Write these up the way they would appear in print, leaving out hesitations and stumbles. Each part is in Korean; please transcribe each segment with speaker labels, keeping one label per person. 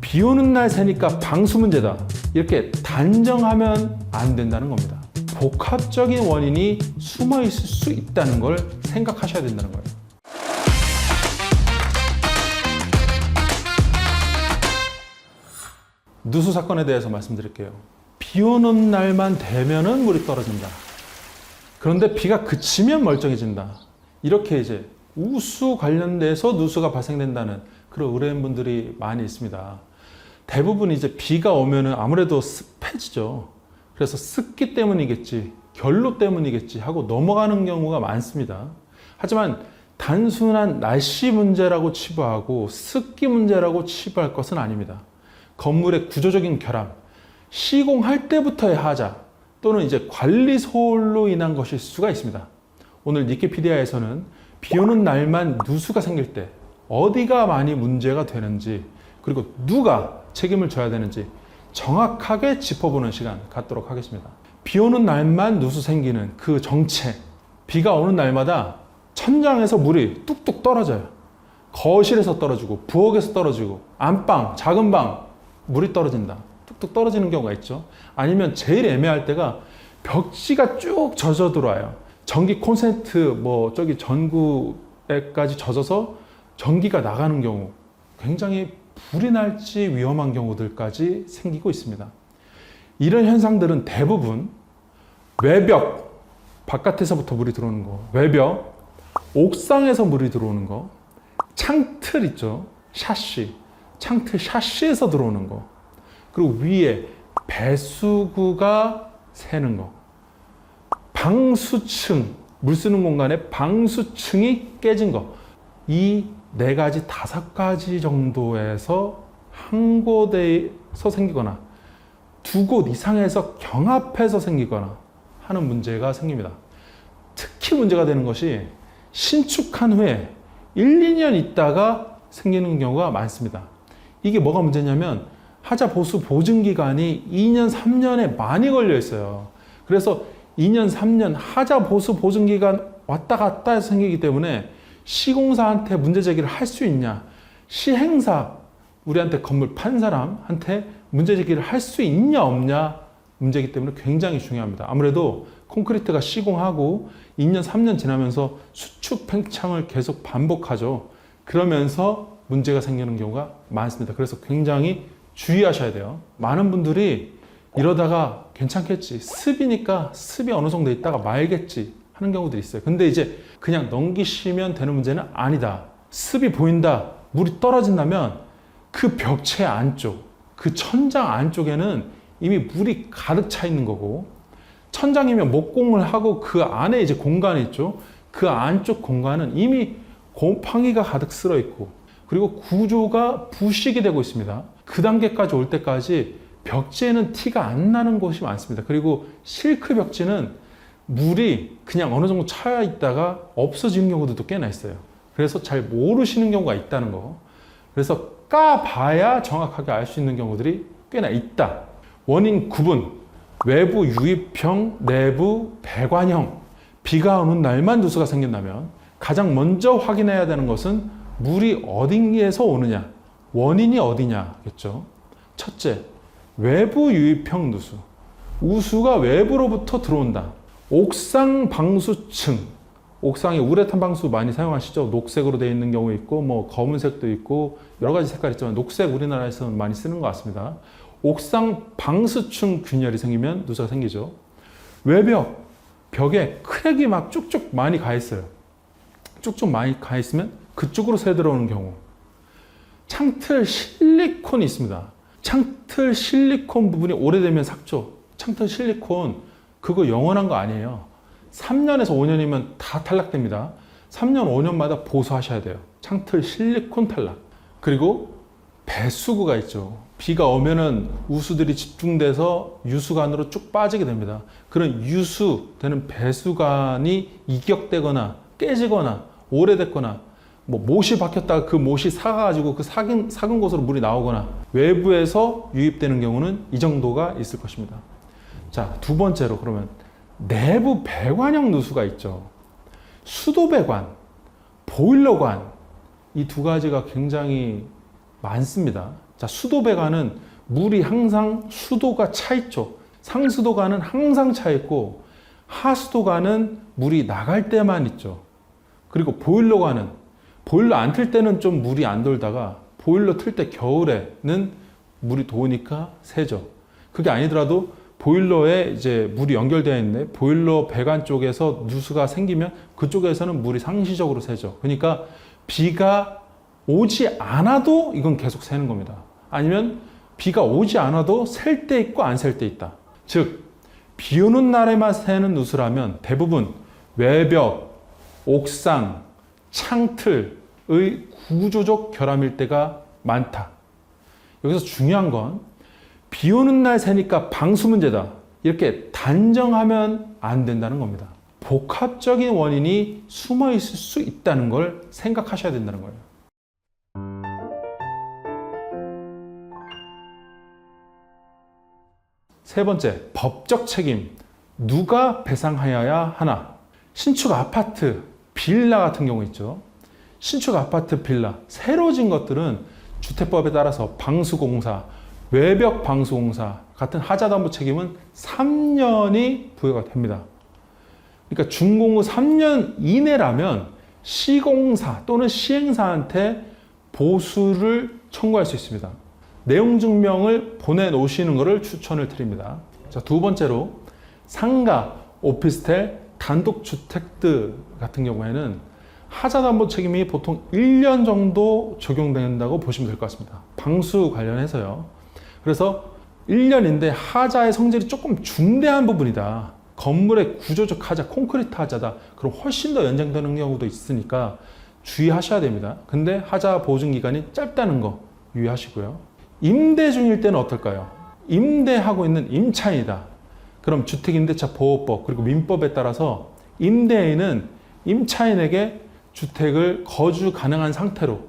Speaker 1: 비 오는 날 새니까 방수 문제다, 이렇게 단정하면 안 된다는 겁니다. 복합적인 원인이 숨어 있을 수 있다는 걸 생각하셔야 된다는 거예요. 누수 사건에 대해서 말씀드릴게요. 비 오는 날만 되면은 물이 떨어진다. 그런데 비가 그치면 멀쩡해진다. 이렇게 이제 우수 관련돼서 누수가 발생된다는 그런 의뢰인분들이 많이 있습니다. 대부분 이제 비가 오면은 아무래도 습해지죠. 그래서 습기 때문이겠지, 결로 때문이겠지 하고 넘어가는 경우가 많습니다. 하지만 단순한 날씨 문제라고 치부하고 습기 문제라고 치부할 것은 아닙니다. 건물의 구조적인 결함, 시공할 때부터의 하자 또는 이제 관리 소홀로 인한 것일 수가 있습니다. 오늘 니키피디아에서는 비 오는 날만 누수가 생길 때 어디가 많이 문제가 되는지, 그리고 누가 책임을 져야 되는지 정확하게 짚어보는 시간 갖도록 하겠습니다. 비 오는 날만 누수 생기는 그 정체, 비가 오는 날마다 천장에서 물이 뚝뚝 떨어져요. 거실에서 떨어지고 부엌에서 떨어지고 안방, 작은 방 물이 떨어진다. 뚝뚝 떨어지는 경우가 있죠. 아니면 제일 애매할 때가 벽지가 쭉 젖어 들어와요. 전기 콘센트 저기 전구에까지 젖어서 전기가 나가는 경우, 굉장히 불이 날지 위험한 경우들까지 생기고 있습니다. 이런 현상들은 대부분 외벽, 바깥에서부터 물이 들어오는 거, 외벽, 옥상에서 물이 들어오는 거, 창틀 있죠, 샤시, 창틀 샤시에서 들어오는 거, 그리고 위에 배수구가 새는 거, 방수층, 물 쓰는 공간에 방수층이 깨진 거, 이 4가지, 5가지 정도에서 한 곳에서 생기거나 2곳 이상에서 경합해서 생기거나 하는 문제가 생깁니다. 특히 문제가 되는 것이 신축한 후에 1, 2년 있다가 생기는 경우가 많습니다. 이게 뭐가 문제냐면 하자 보수 보증 기간이 2년, 3년에 많이 걸려 있어요. 그래서 2년, 3년 하자 보수 보증 기간 왔다 갔다 해서 생기기 때문에 시공사한테 문제 제기를 할 수 있냐, 시행사, 우리한테 건물 판 사람한테 문제 제기를 할 수 있냐 없냐 문제이기 때문에 굉장히 중요합니다. 아무래도 콘크리트가 시공하고 2년, 3년 지나면서 수축 팽창을 계속 반복하죠. 그러면서 문제가 생기는 경우가 많습니다. 그래서 굉장히 주의하셔야 돼요. 많은 분들이 이러다가 괜찮겠지, 습이니까 습이 어느 정도 있다가 말겠지 하는 경우들이 있어요. 근데 이제 그냥 넘기시면 되는 문제는 아니다. 습이 보인다, 물이 떨어진다면 그 벽체 안쪽, 그 천장 안쪽에는 이미 물이 가득 차 있는 거고, 천장이면 목공을 하고 그 안에 이제 공간이 있죠. 그 안쪽 공간은 이미 곰팡이가 가득 쓸어 있고, 그리고 구조가 부식이 되고 있습니다. 그 단계까지 올 때까지 벽지에는 티가 안 나는 곳이 많습니다. 그리고 실크 벽지는 물이 그냥 어느 정도 차 있다가 없어지는 경우도 꽤나 있어요. 그래서 잘 모르시는 경우가 있다는 거. 그래서 까봐야 정확하게 알 수 있는 경우들이 꽤나 있다. 원인 구분, 외부 유입형, 내부 배관형. 비가 오는 날만 누수가 생긴다면 가장 먼저 확인해야 되는 것은 물이 어디에서 오느냐, 원인이 어디냐겠죠. 첫째, 외부 유입형 누수. 우수가 외부로부터 들어온다. 옥상 방수층, 옥상에 우레탄 방수 많이 사용하시죠. 녹색으로 되어 있는 경우 있고 검은색도 있고 여러 가지 색깔 있지만 녹색 우리나라에서는 많이 쓰는 것 같습니다. 옥상 방수층 균열이 생기면 누수가 생기죠. 외벽, 벽에 크랙이 막 쭉쭉 많이 가 있어요. 쭉쭉 많이 가 있으면 그쪽으로 새 들어오는 경우. 창틀 실리콘이 있습니다. 창틀 실리콘 부분이 오래되면 삭죠. 창틀 실리콘 그거 영원한 거 아니에요. 3년에서 5년이면 다 탈락됩니다. 3년, 5년마다 보수하셔야 돼요. 창틀 실리콘 탈락. 그리고 배수구가 있죠. 비가 오면은 우수들이 집중돼서 유수관으로 쭉 빠지게 됩니다. 그런 유수되는 배수관이 이격되거나 깨지거나 오래됐거나 못이 박혔다가 그 못이 삭아가지고 그 삭은 곳으로 물이 나오거나 외부에서 유입되는 경우는 이 정도가 있을 것입니다. 자, 2번째로 그러면 내부 배관형 누수가 있죠. 수도배관, 보일러관, 이 2가지가 굉장히 많습니다. 자, 수도배관은 물이 항상 수도가 차 있죠. 상수도관은 항상 차 있고 하수도관은 물이 나갈 때만 있죠. 그리고 보일러관은 보일러 안 틀 때는 좀 물이 안 돌다가 보일러 틀 때 겨울에는 물이 도니까 새죠. 그게 아니더라도 보일러에 이제 물이 연결되어 있는데 보일러 배관 쪽에서 누수가 생기면 그쪽에서는 물이 상시적으로 새죠. 그러니까 비가 오지 않아도 이건 계속 새는 겁니다. 아니면 비가 오지 않아도 셀 때 있고 안 셀 때 있다. 즉, 비 오는 날에만 새는 누수라면 대부분 외벽, 옥상, 창틀의 구조적 결함일 때가 많다. 여기서 중요한 건 비 오는 날 새니까 방수 문제다. 이렇게 단정하면 안 된다는 겁니다. 복합적인 원인이 숨어 있을 수 있다는 걸 생각하셔야 된다는 거예요. 세 번째, 법적 책임. 누가 배상하여야 하나? 신축 아파트, 빌라 같은 경우 있죠. 신축 아파트, 빌라, 새로 진 것들은 주택법에 따라서 방수공사, 외벽 방수공사 같은 하자담보 책임은 3년이 부여가 됩니다. 그러니까 준공 후 3년 이내라면 시공사 또는 시행사한테 보수를 청구할 수 있습니다. 내용 증명을 보내놓으시는 것을 추천을 드립니다. 자, 두 번째로 상가, 오피스텔, 단독주택들 같은 경우에는 하자담보 책임이 보통 1년 정도 적용된다고 보시면 될 것 같습니다. 방수 관련해서요. 그래서 1년인데 하자의 성질이 조금 중대한 부분이다. 건물의 구조적 하자, 콘크리트 하자다. 그럼 훨씬 더 연장되는 경우도 있으니까 주의하셔야 됩니다. 근데 하자 보증 기간이 짧다는 거 유의하시고요. 임대 중일 때는 어떨까요? 임대하고 있는 임차인이다. 그럼 주택임대차 보호법 그리고 민법에 따라서 임대인은 임차인에게 주택을 거주 가능한 상태로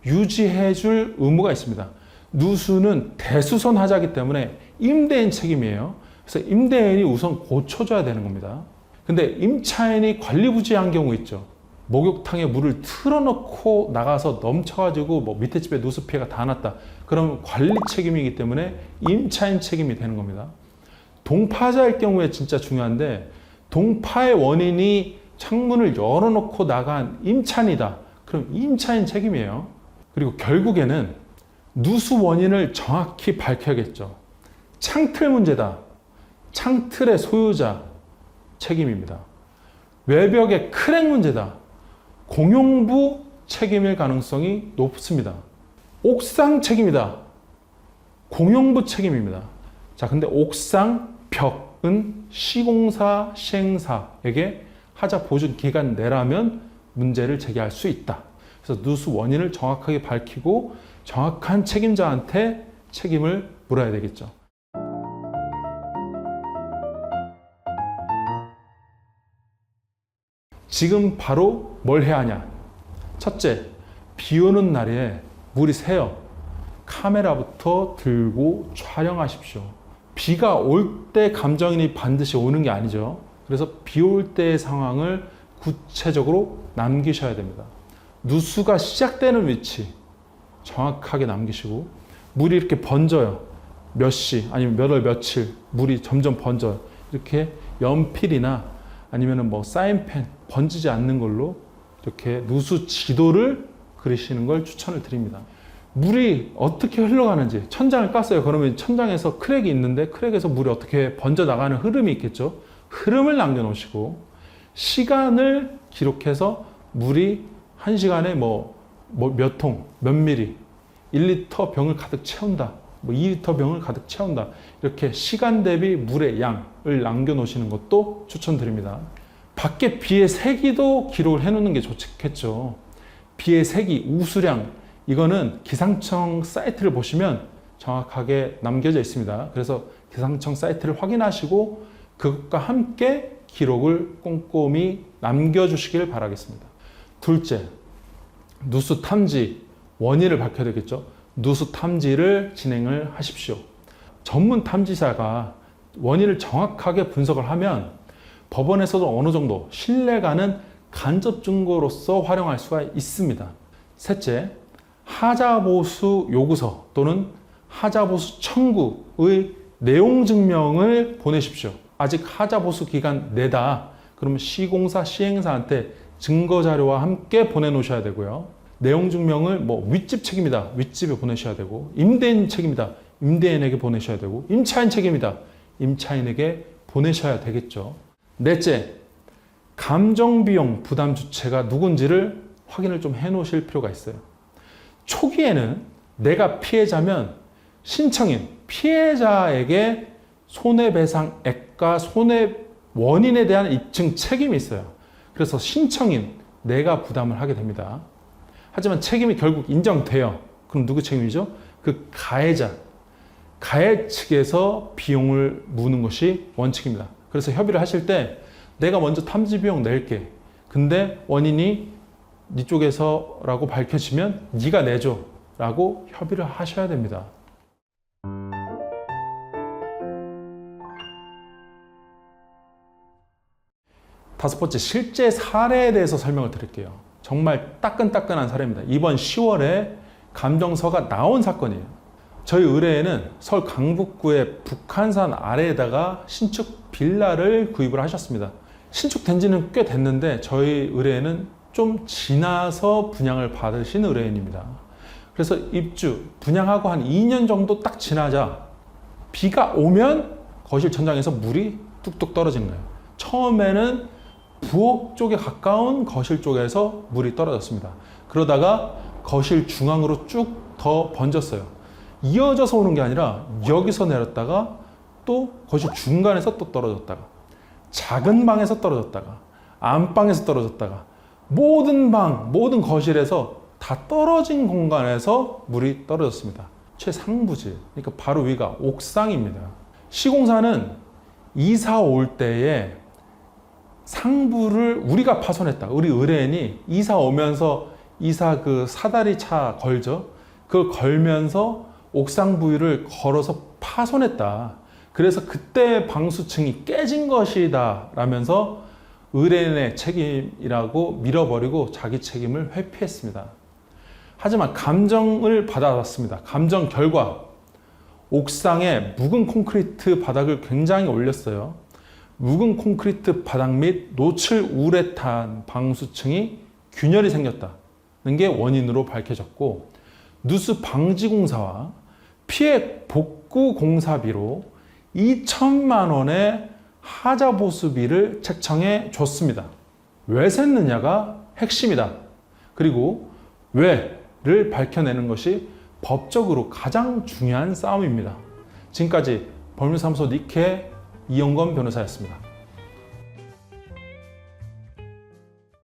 Speaker 1: 유지해 줄 의무가 있습니다. 누수는 대수선 하자이기 때문에 임대인 책임이에요. 그래서 임대인이 우선 고쳐줘야 되는 겁니다. 근데 임차인이 관리부지한 경우 있죠. 목욕탕에 물을 틀어놓고 나가서 넘쳐가지고 뭐 밑에 집에 누수 피해가 다 났다. 그럼 관리 책임이기 때문에 임차인 책임이 되는 겁니다. 동파자일 경우에 진짜 중요한데 동파의 원인이 창문을 열어놓고 나간 임차인이다. 그럼 임차인 책임이에요. 그리고 결국에는 누수 원인을 정확히 밝혀야겠죠. 창틀 문제다. 창틀의 소유자 책임입니다. 외벽의 크랙 문제다. 공용부 책임일 가능성이 높습니다. 옥상 책임이다. 공용부 책임입니다. 자, 근데 옥상 벽은 시공사, 시행사에게 하자 보증 기간 내라면 문제를 제기할 수 있다. 그래서 누수 원인을 정확하게 밝히고 정확한 책임자한테 책임을 물어야 되겠죠. 지금 바로 뭘 해야 하냐? 첫째, 비 오는 날에 물이 새요. 카메라부터 들고 촬영하십시오. 비가 올 때 감정이 반드시 오는 게 아니죠. 그래서 비 올 때의 상황을 구체적으로 남기셔야 됩니다. 누수가 시작되는 위치 정확하게 남기시고 물이 이렇게 번져요. 몇 시 아니면 몇 월 며칠 물이 점점 번져요. 이렇게 연필이나 아니면 뭐 사인펜 번지지 않는 걸로 이렇게 누수 지도를 그리시는 걸 추천을 드립니다. 물이 어떻게 흘러가는지 천장을 깠어요. 그러면 천장에서 크랙이 있는데 크랙에서 물이 어떻게 번져 나가는 흐름이 있겠죠. 흐름을 남겨놓으시고 시간을 기록해서 물이 1시간에 몇 통, 몇 미리, 1리터 병을 가득 채운다. 2리터 병을 가득 채운다. 이렇게 시간 대비 물의 양을 남겨놓으시는 것도 추천드립니다. 밖에 비의 세기도 기록을 해놓는 게 좋겠죠. 비의 세기, 우수량, 이거는 기상청 사이트를 보시면 정확하게 남겨져 있습니다. 그래서 기상청 사이트를 확인하시고 그것과 함께 기록을 꼼꼼히 남겨주시길 바라겠습니다. 둘째, 누수 탐지 원인을 밝혀야 되겠죠. 누수 탐지를 진행을 하십시오. 전문 탐지사가 원인을 정확하게 분석을 하면 법원에서도 어느 정도 신뢰가는 간접 증거로서 활용할 수가 있습니다. 셋째, 하자보수 요구서 또는 하자보수 청구의 내용 증명을 보내십시오. 아직 하자보수 기간 내다. 그러면 시공사, 시행사한테 증거 자료와 함께 보내놓으셔야 되고요. 내용 증명을 뭐 윗집 책임이다. 윗집에 보내셔야 되고, 임대인 책임이다. 임대인에게 보내셔야 되고, 임차인 책임이다. 임차인에게 보내셔야 되겠죠. 넷째, 감정비용 부담 주체가 누군지를 확인을 좀 해놓으실 필요가 있어요. 초기에는 내가 피해자면 신청인, 피해자에게 손해배상액과 손해 원인에 대한 입증 책임이 있어요. 그래서 신청인, 내가 부담을 하게 됩니다. 하지만 책임이 결국 인정돼요. 그럼 누구 책임이죠? 그 가해자, 가해 측에서 비용을 무는 것이 원칙입니다. 그래서 협의를 하실 때 내가 먼저 탐지 비용 낼게. 근데 원인이 네 쪽에서라고 밝혀지면 네가 내줘 라고 협의를 하셔야 됩니다. 다섯 번째, 실제 사례에 대해서 설명을 드릴게요. 정말 따끈따끈한 사례입니다. 이번 10월에 감정서가 나온 사건이에요. 저희 의뢰인은 서울 강북구의 북한산 아래에다가 신축 빌라를 구입을 하셨습니다. 신축된 지는 꽤 됐는데 저희 의뢰인은 좀 지나서 분양을 받으신 의뢰인입니다. 그래서 입주, 분양하고 한 2년 정도 딱 지나자 비가 오면 거실 천장에서 물이 뚝뚝 떨어지는 거예요. 처음에는 부엌 쪽에 가까운 거실 쪽에서 물이 떨어졌습니다. 그러다가 거실 중앙으로 쭉 더 번졌어요. 이어져서 오는 게 아니라 여기서 내렸다가 또 거실 중간에서 또 떨어졌다가, 작은 방에서 떨어졌다가, 안방에서 떨어졌다가, 모든 방, 모든 거실에서 다 떨어진 공간에서 물이 떨어졌습니다. 최상부지, 그러니까 바로 위가 옥상입니다. 시공사는 이사 올 때에 상부를 우리가 파손했다. 우리 의뢰인이 이사 오면서 이사 그 사다리 차 걸죠. 그걸 걸면서 옥상 부위를 걸어서 파손했다. 그래서 그때 방수층이 깨진 것이다 라면서 의뢰인의 책임이라고 밀어버리고 자기 책임을 회피했습니다. 하지만 감정을 받아왔습니다. 감정 결과 옥상에 묵은 콘크리트 바닥을 굉장히 올렸어요. 묵은 콘크리트 바닥 및 노출 우레탄 방수층이 균열이 생겼다는 게 원인으로 밝혀졌고, 누수 방지 공사와 피해 복구 공사비로 2천만 원의 하자 보수비를 책정해 줬습니다. 왜 샜느냐가 핵심이다. 그리고 왜를 밝혀내는 것이 법적으로 가장 중요한 싸움입니다. 지금까지 법률사무소 니케 이영건 변호사였습니다.